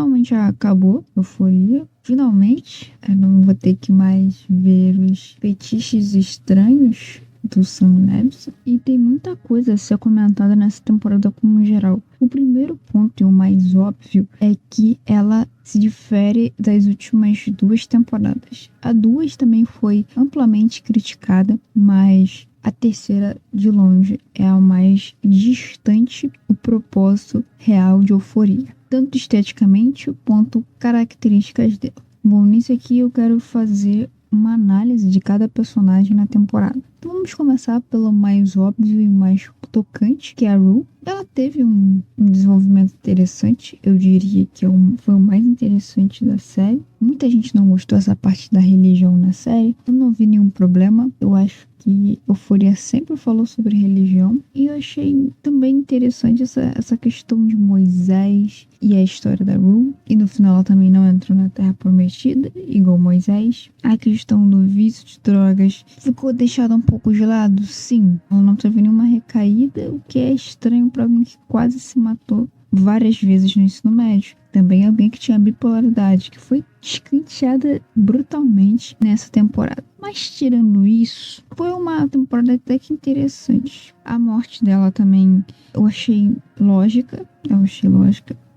finalmente já acabou Euforia. Finalmente, eu não vou ter que mais ver os fetiches estranhos do Sam Levinson. E tem muita coisa a ser comentada nessa temporada como geral. O primeiro ponto e o mais óbvio é que ela se difere das últimas 2 temporadas. A 2 também foi amplamente criticada, mas a terceira, de longe, é a mais distante do propósito real de Euforia, tanto esteticamente quanto características dela. Bom, nisso aqui eu quero fazer uma análise de cada personagem na temporada. Então vamos começar pelo mais óbvio e mais tocante, que é a Rue. Ela teve um desenvolvimento interessante, eu diria que foi o mais interessante da série. Muita gente não gostou dessa parte da religião na série, eu não vi nenhum problema. Eu acho que Euphoria sempre falou sobre religião, e eu achei também interessante essa questão de Moisés e a história da Rue, e no final ela também não entrou na Terra Prometida, igual Moisés. A questão do vício de drogas ficou deixada um pouco de lado, sim. Ela não teve nenhuma recaída, o que é estranho para alguém que quase se matou várias vezes no ensino médio. Também alguém que tinha bipolaridade, que foi escanteada brutalmente nessa temporada. Mas tirando isso, foi uma temporada até que interessante. A morte dela também eu achei lógica.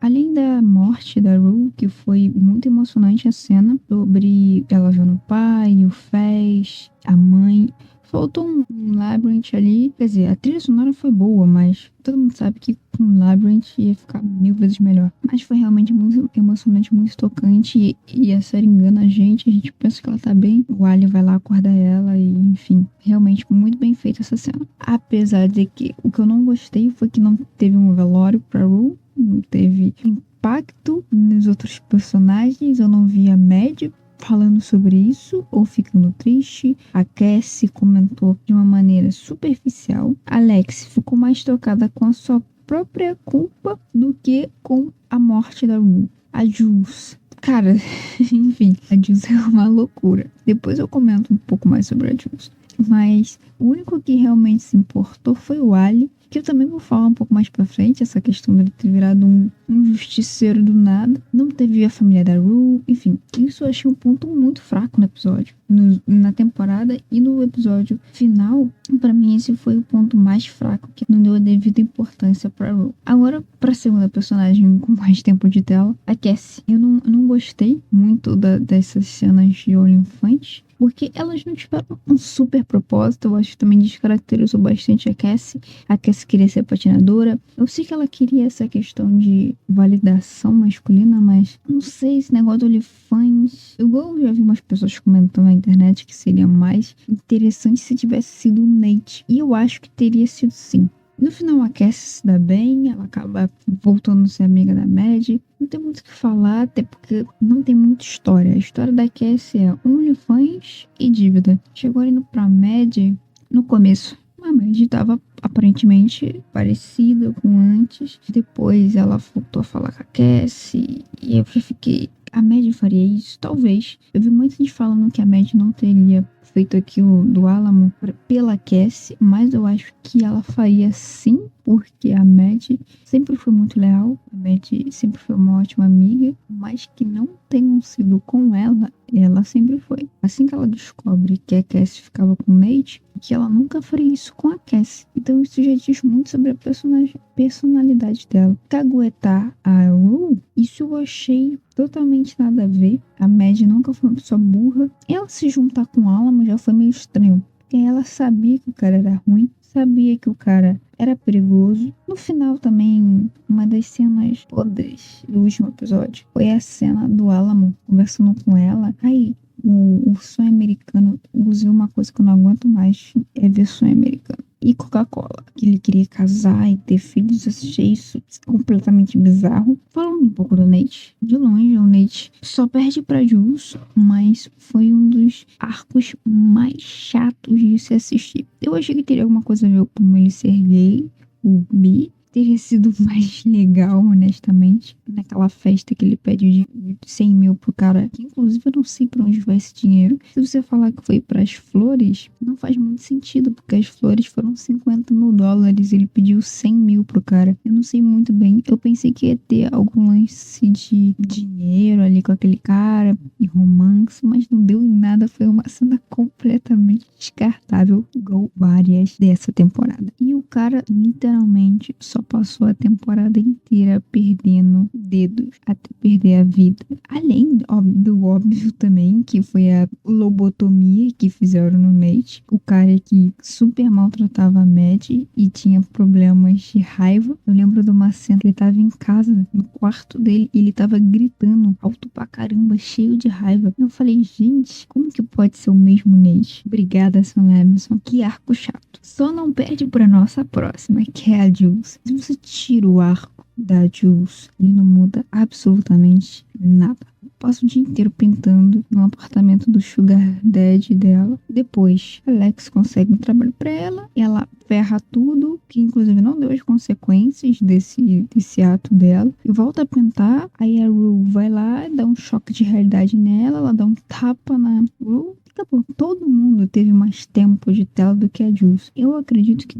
Além da morte da Rue, que foi muito emocionante a cena, sobre ela vendo o pai, o Fez, a mãe. Faltou um Labyrinth ali. Quer dizer, a trilha sonora foi boa, mas todo mundo sabe que com Labyrinth ia ficar 1000 vezes melhor. Mas foi realmente muito emocionante, muito tocante. E a série engana a gente pensa que ela tá bem. O Ali vai lá acordar ela e, enfim, realmente muito bem feita essa cena. Apesar de que o que eu não gostei foi que não teve um velório pra Rue. Não teve impacto nos outros personagens. Eu não vi a Mad falando sobre isso ou ficando triste. A Cassie comentou de uma maneira superficial. A Alex ficou mais tocada com a sua própria culpa do que com a morte da Rue. A Jules, cara, enfim, a Jules é uma loucura. Depois eu comento um pouco mais sobre a Jules. Mas o único que realmente se importou foi o Ali, que eu também vou falar um pouco mais pra frente, essa questão dele ter virado um justiceiro do nada. Não teve a família da Rue, enfim. Isso eu achei um ponto muito fraco no episódio, na temporada e no episódio final. Pra mim esse foi o ponto mais fraco, que não deu a devida importância pra Rue. Agora, pra segunda personagem com mais tempo de tela, a Cassie. Eu não gostei muito dessas cenas de olho infante, porque elas não tiveram um super propósito. Eu acho que também descaracterizou bastante a Cassie. A Cassie queria ser patinadora. Eu sei que ela queria essa questão de validação masculina, mas não sei, esse negócio do OnlyFans. Eu já vi umas pessoas comentando na internet que seria mais interessante se tivesse sido o Nate. E eu acho que teria sido sim. No final a Cassie se dá bem, ela acaba voltando a ser amiga da Mad. Não tem muito o que falar, até porque não tem muita história. A história da Cassie é OnlyFans e dívida. Chegou indo pra Mad no começo. A Mad estava aparentemente parecida com antes. Depois ela voltou a falar com a Cassie e eu já fiquei... A Mad faria isso? Talvez. Eu vi muita gente falando que a Mad não teria feito aquilo do Alamo pela Cassie, mas eu acho que ela faria sim, porque a Mad sempre foi muito leal, a Mad sempre foi uma ótima amiga, mas que não tenham sido com ela, ela sempre foi. Assim que ela descobre que a Cassie ficava com o Nate, que ela nunca faria isso com a Cassie. Então isso já diz muito sobre a personalidade dela. Caguetar a Rue, isso eu achei totalmente nada a ver. A Mad nunca foi uma pessoa burra. Ela se juntar com o Alamo já foi meio estranho, porque ela sabia que o cara era ruim, sabia que o cara era perigoso. No final também, uma das cenas podres do último episódio foi a cena do Alamo conversando com ela. Aí, o sonho americano, inclusive uma coisa que eu não aguento mais é ver sonho americano. E Coca-Cola, que ele queria casar e ter filhos, eu achei isso completamente bizarro. Falando um pouco do Nate, de longe o Nate só perde pra Jules, mas foi um dos arcos mais chatos de se assistir. Eu achei que teria alguma coisa a ver com ele ser gay, o bi. Teria sido mais legal, honestamente, naquela festa que ele pede de 100 mil pro cara, que inclusive eu não sei pra onde vai esse dinheiro. Se você falar que foi pras flores, não faz muito sentido, porque as flores foram 50 mil dólares, ele pediu 100 mil pro cara. Eu não sei muito bem, eu pensei que ia ter algum lance de dinheiro ali com aquele cara, e romance, mas não deu em nada, foi uma cena completamente descartável, igual várias dessa temporada. E o cara literalmente só passou a temporada inteira perdendo dedos até perder a vida. Além do óbvio também, que foi a lobotomia que fizeram no Nate. O cara que super maltratava a Mad e tinha problemas de raiva. Eu lembro de uma cena que ele tava em casa, no quarto dele, e ele tava gritando alto pra caramba, cheio de raiva. Eu falei, gente, como que pode ser o mesmo Nate? Obrigada, Sam Levinson. Que arco chato. Só não perde pra nossa próxima, que é a Jules. Se você tira o arco da Jules, ele não muda absolutamente nada. Passa o dia inteiro pintando no apartamento do Sugar Daddy dela. Depois, Alex consegue um trabalho pra ela. Ela ferra tudo, que inclusive não deu as consequências desse ato dela. E volta a pintar. Aí a Rue vai lá, dá um choque de realidade nela. Ela dá um tapa na Rue. Acabou. Todo mundo teve mais tempo de tela do que a Jules. Eu acredito que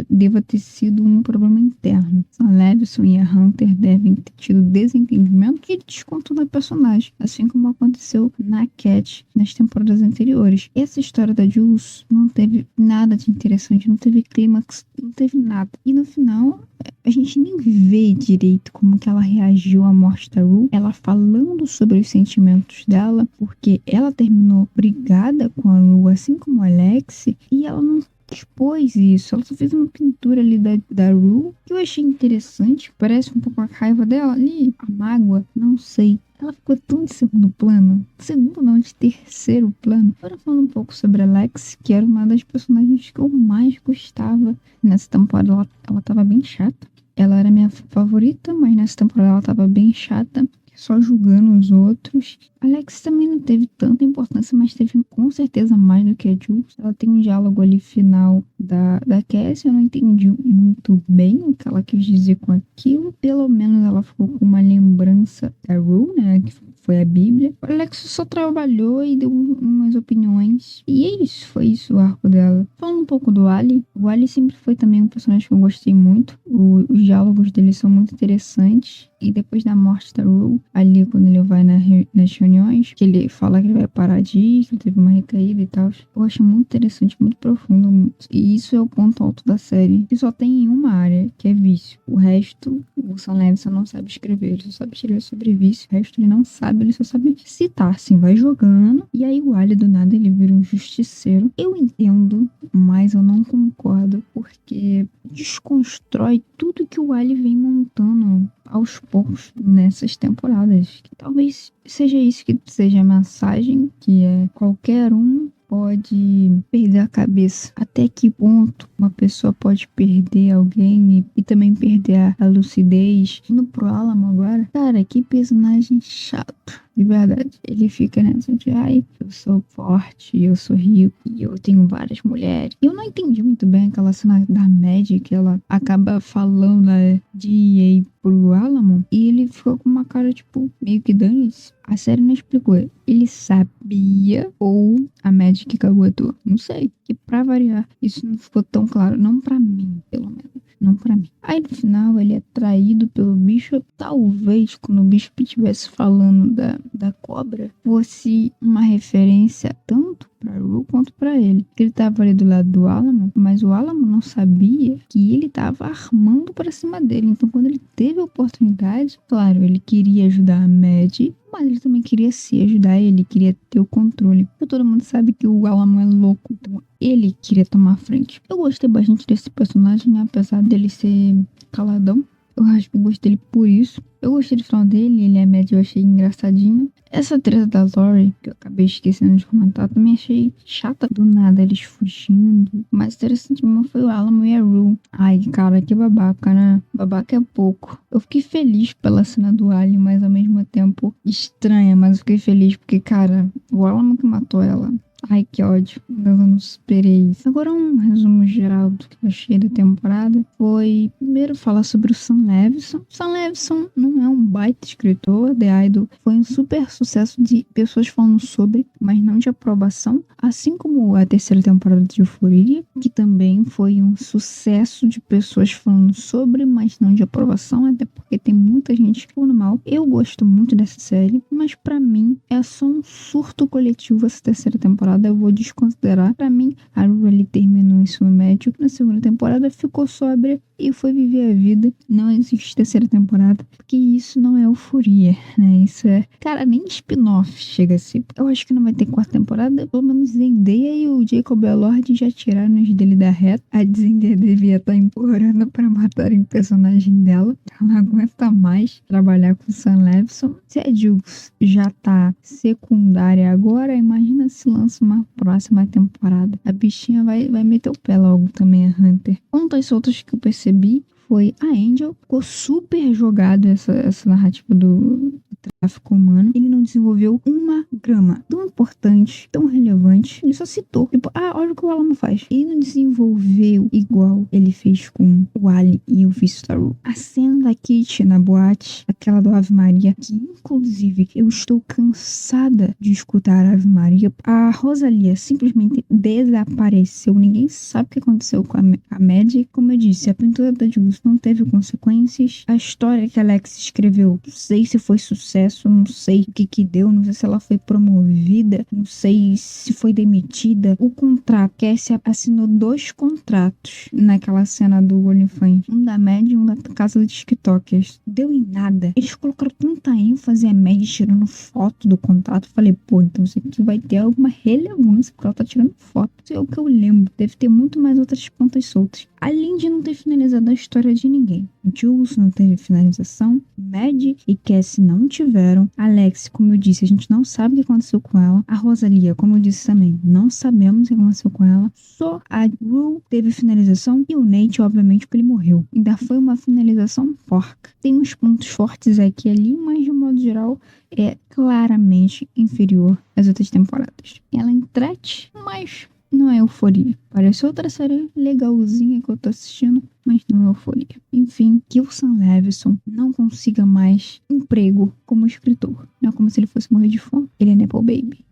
deva ter sido um problema interno. A Levinson e a Hunter devem ter tido desentendimento que descontou na personagem, assim como aconteceu na Cat nas temporadas anteriores. Essa história da Jules não teve nada de interessante, não teve clímax, não teve nada. E no final, a gente nem vê direito como que ela reagiu à morte da Rue. Ela falando sobre os sentimentos dela, porque ela terminou brigada com a Rue, assim como a Alex, e ela não expôs isso. Ela só fez uma pintura ali da Rue, que eu achei interessante. Parece um pouco a raiva dela ali, a mágoa, não sei. Ela ficou tão em segundo plano. Segundo não, de terceiro plano. Agora falando um pouco sobre a Alex, que era uma das personagens que eu mais gostava nessa temporada. Ela tava bem chata. Ela era minha favorita, mas nessa temporada ela tava bem chata, só julgando os outros. Alex também não teve tanta importância, mas teve com certeza mais do que a Jules. Ela tem um diálogo ali final da Cassie, eu não entendi muito bem o que ela quis dizer com aquilo. Pelo menos ela ficou com uma lembrança da Rue, né, que foi a Bíblia. O Alex só trabalhou e deu umas opiniões. E é isso, foi isso o arco dela. Falando um pouco do Ali, o Ali sempre foi também um personagem que eu gostei muito. Os diálogos dele são muito interessantes. E depois da morte da Rue, ali quando ele vai nas reuniões, que ele fala que ele vai parar de ir, que ele teve uma recaída e tal. Eu acho muito interessante, muito profundo. E isso é o ponto alto da série. Que só tem em uma área, que é vício. O resto, o Sam Levinson não sabe escrever. Ele só sabe escrever sobre vício. O resto ele não sabe, ele só sabe citar, assim, vai jogando. E aí o Ali do nada ele vira um justiceiro. Eu entendo, mas eu não concordo, porque desconstrói tudo que o Ali vem montando aos poucos nessas temporadas. Que talvez seja isso que seja a mensagem, que é qualquer um pode perder a cabeça. Até que ponto uma pessoa pode perder alguém e também perder a lucidez. Indo pro Alamo agora, cara, que personagem chato. De verdade, ele fica nessa de, ai, eu sou forte, eu sou rico e eu tenho várias mulheres. Eu não entendi muito bem aquela cena da Mad, que ela acaba falando, né, de ir pro Alamo, e ele ficou com uma cara, tipo, meio que dane-se. A série não explicou. Ele sabia ou a Mad que caguetou? Não sei. Que pra variar, isso não ficou tão claro. Não pra mim, pelo menos. Não pra mim. Aí no final ele é traído pelo bicho. Talvez quando o bicho estivesse falando da cobra, fosse uma referência tanto pra Rue quanto pra ele. Ele tava ali do lado do Alamo, mas o Alamo não sabia que ele tava armando pra cima dele. Então quando ele teve a oportunidade, claro, ele queria ajudar a Mad, mas ele também queria se ajudar, ele queria ter o controle. Porque todo mundo sabe que o Alamo é louco, então ele queria tomar a frente. Eu gostei bastante desse personagem, apesar dele ser caladão. Eu acho que eu gostei dele por isso. Eu gostei do final dele, ele é médio, eu achei engraçadinho. Essa treta da Lori, que eu acabei esquecendo de comentar, também achei chata do nada, eles fugindo. O mais interessante mesmo foi o Alamo e a Rue. Ai, cara, que babaca, né? Babaca é pouco. Eu fiquei feliz pela cena do Ali, mas ao mesmo tempo estranha, mas eu fiquei feliz porque, cara, o Alamo que matou ela. Ai, que ódio. Eu não superei isso. Agora, um resumo geral do que eu achei da temporada foi, primeiro, falar sobre o Sam Levinson. Sam Levinson não é um baita escritor. The Idol foi um super sucesso de pessoas falando sobre, mas não de aprovação. Assim como a terceira temporada de Euphoria, que também foi um sucesso de pessoas falando sobre, mas não de aprovação, até porque tem muita gente falando mal. Eu gosto muito dessa série, mas pra mim é só um surto coletivo essa terceira temporada. Eu vou desconsiderar. Pra mim, a Rue ali terminou o ensino médio. Na segunda temporada ficou sóbria e foi viver a vida. Não existe terceira temporada, porque isso não é Euforia, né? Isso é... Cara, nem spin-off chega assim. Eu acho que não vai ter quarta temporada. Pelo menos Zendaya e o Jacob Elord já tiraram os dele da reta. A Zendaya devia estar implorando pra matarem o personagem dela. Ela não aguenta mais trabalhar com o Sam Levinson. Se a Jules já tá secundária agora, imagina se lança uma próxima temporada. A bichinha vai meter o pé logo também, a Hunter. Pontas outras que eu percebi foi a Angel. Ficou super jogado essa narrativa do tráfico humano. Ele não desenvolveu uma grama tão importante, tão relevante. Ele só citou. Tipo, olha o que o Alamo faz. Ele não desenvolveu igual ele fez com o Ali e o Vistaru. A cena da Kitty na boate, aquela do Ave Maria, que inclusive eu estou cansada de escutar a Ave Maria. A Rosalia simplesmente desapareceu. Ninguém sabe o que aconteceu com a Maddie. Como eu disse, a pintura da Jules não teve consequências. A história que a Alex escreveu, não sei se foi sucesso, não sei o que deu, não sei se ela foi promovida, não sei se foi demitida. O contrato, Cassie assinou 2 contratos naquela cena do OnlyFans. Um da Maddie e um da casa dos TikTokers. Deu em nada. Eles colocaram tanta ênfase a Maddie tirando foto do contrato. Eu falei, pô, então isso aqui vai ter alguma relevância, porque ela tá tirando foto. Isso é o que eu lembro. Deve ter muito mais outras pontas soltas. Além de não ter finalizado a história de ninguém. Jules não teve finalização. Maddie e Cassie não tiveram. Alex, como eu disse, a gente não sabe o que aconteceu com ela. A Rosalia, como eu disse também, não sabemos o que aconteceu com ela. Só a Rue teve finalização e o Nate, obviamente, porque ele morreu. Ainda foi uma finalização porca. Tem uns pontos fortes aqui e ali, mas de um modo geral é claramente inferior às outras temporadas. Ela entrete, mas não é Euforia. Parece outra série legalzinha que eu tô assistindo, mas não é Euforia. Enfim, que o Sam Levinson não consiga mais emprego como escritor. Não é como se ele fosse morrer de fome. Ele é Nepo Baby.